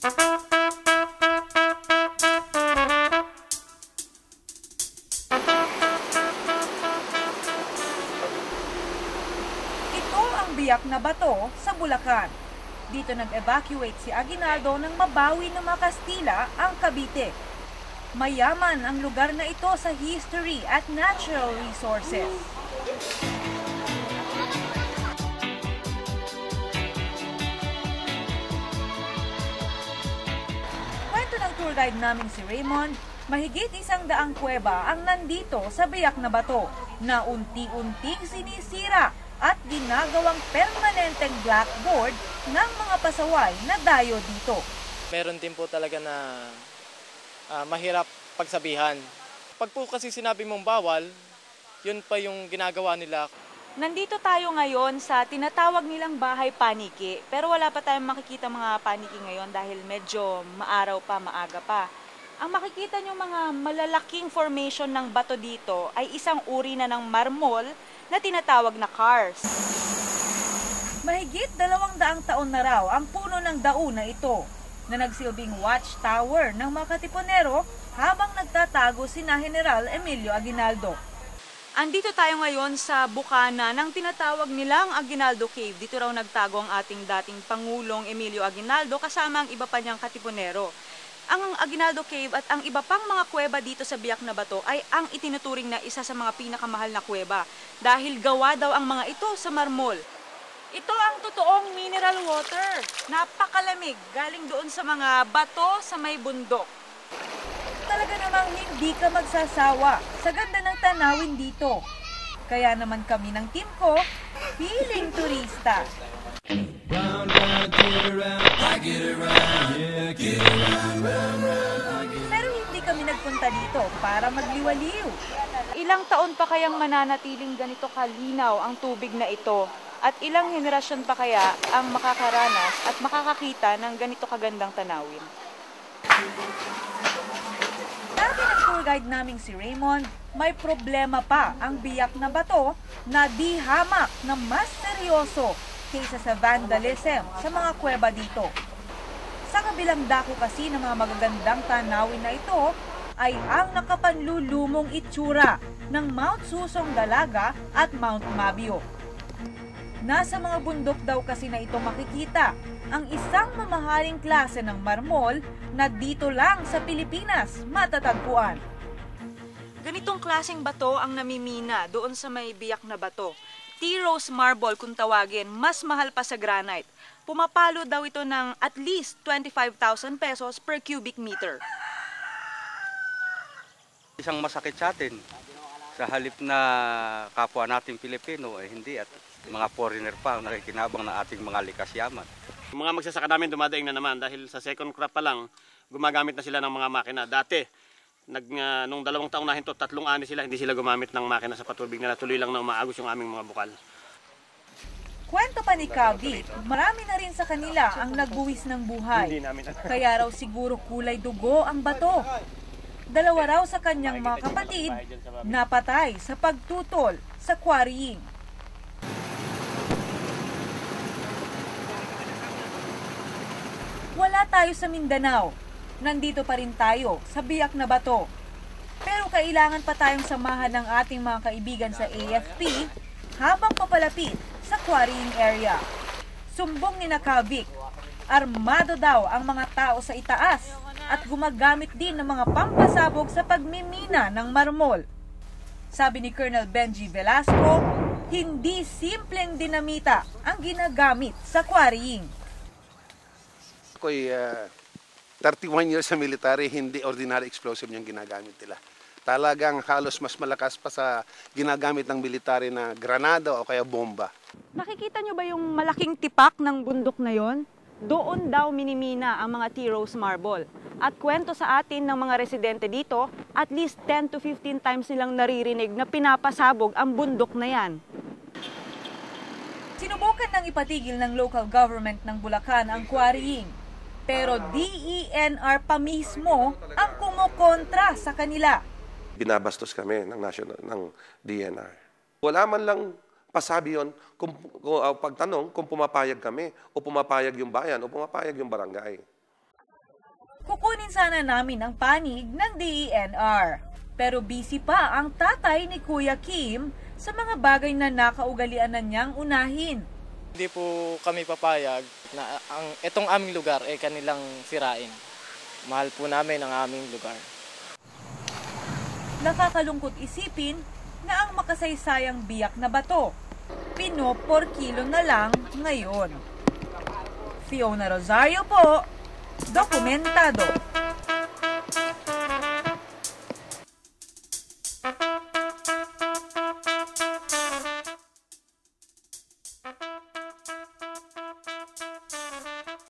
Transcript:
Ito ang biyak na bato sa Bulacan. Dito nag-evacuate si Aguinaldo nang mabawi ng mga Kastila ang Cavite. Mayaman ang lugar na ito sa history at natural resources. Kwento ng tour guide naming si Raymond, mahigit 100 kuweba ang nandito sa biyak na bato na unti-unting sinisira at ginagawang permanenteng blackboard ng mga pasaway na dayo dito. Meron din po talaga na mahirap pagsabihan. Pag po kasi sinabi mong bawal, yun pa yung ginagawa nila. Nandito tayo ngayon sa tinatawag nilang bahay paniki, pero wala pa tayong makikita mga paniki ngayon dahil medyo maaraw pa, maaga pa. Ang makikita nyo mga malalaking formation ng bato dito ay isang uri na ng marmol na tinatawag na karst. Mahigit 200 taon na raw ang puno ng dao na ito na nagsilbing watchtower ng mga katipunero habang nagtatago sina General Emilio Aguinaldo. Andito tayo ngayon sa bukana ng tinatawag nilang Aguinaldo Cave. Dito raw nagtago ang ating dating Pangulong Emilio Aguinaldo kasama ang iba pa niyang katipunero. Ang Aguinaldo Cave at ang iba pang mga kuweba dito sa biyak na bato ay ang itinuturing na isa sa mga pinakamahal na kuweba dahil gawa daw ang mga ito sa marmol. Ito ang totoong mineral water. Napakalamig galing doon sa mga bato sa may bundok. Talaga namang hindi ka magsasawa sa ganda ng tanawin dito. Kaya naman kami ng team ko, feeling turista. Round, round, get around, I get around, yeah, get around, round, round, pero hindi kami nagpunta dito para magliwaliw. Ilang taon pa kayang mananatiling ganito kalinaw ang tubig na ito? At ilang henerasyon pa kaya ang makakaranas at makakakita ng ganito kagandang tanawin? Sabi ng tour guide naming si Raymond, may problema pa ang biyak na bato na di hamak na mas seryoso kaysa sa vandalism sa mga kuweba dito. Sa kabilang dako kasi ng mga magagandang tanawin na ito ay ang nakapanlulumong itsura ng Mount Susong Dalaga at Mount Mabio. Nasa mga bundok daw kasi na ito makikita ang isang mamahaling klase ng marmol na dito lang sa Pilipinas matatagpuan. Ganitong klaseng bato ang namimina doon sa may biyak na bato. T-Rose marble kung tawagin, mas mahal pa sa granite. Pumapalo daw ito ng at least 25,000 pesos per cubic meter. Isang masakit sa atin. Sa halip na kapwa nating Pilipino, hindi at mga foreigner pa ang nakikinabang ng ating mga likas yaman. Mga magsasaka namin dumadaing na naman dahil sa second crop pa lang, gumagamit na sila ng mga makina. Dati, nung 2 taong na hinto, 3 ani sila, hindi sila gumamit ng makina sa patubig nila. Tuloy lang na umaagos yung aming mga bukal. Kwento pa ni Kavi, marami na rin sa kanila ang nagbuwis ng buhay. Kaya raw siguro kulay dugo ang bato. 2 raw sa kanyang mga kapatid napatay sa pagtutol sa quarrying. Wala tayo sa Mindanao. Nandito pa rin tayo sa biyak na bato. Pero kailangan pa tayong samahan ng ating mga kaibigan sa AFP habang papalapit sa quarrying area. Sumbong ni Nakavik, armado daw ang mga tao sa itaas at gumagamit din ng mga pampasabog sa pagmimina ng marmol. Sabi ni Colonel Benji Velasco, hindi simpleng dinamita ang ginagamit sa quarrying. Ako'y 31 years sa military, hindi ordinary explosive yung ginagamit nila. Talagang halos mas malakas pa sa ginagamit ng military na granada o kaya bomba. Nakikita nyo ba yung malaking tipak ng bundok na yon? Doon daw minimina ang mga T-Rose marble. At kwento sa atin ng mga residente dito, at least 10 to 15 times nilang naririnig na pinapasabog ang bundok na yan. Sinubukan ng ipatigil ng local government ng Bulacan ang quarrying. Pero DENR pa mismo ang kumukontra sa kanila. Binabastos kami ng DENR. Wala man lang pasabi yun kung pagtanong kung pumapayag kami o pumapayag yung bayan o pumapayag yung barangay. Kukunin sana namin ang panig ng DENR. Pero busy pa ang tatay ni Kuya Kim sa mga bagay na nakaugalian na niyang unahin. Hindi po kami papayag na itong aming lugar ay kanilang sirain. Mahal po namin ang aming lugar. Nakakalungkot isipin na ang makasaysayang biyak na bato, pinopor kilo na lang ngayon. Fiona Rosario po, Dokumentado.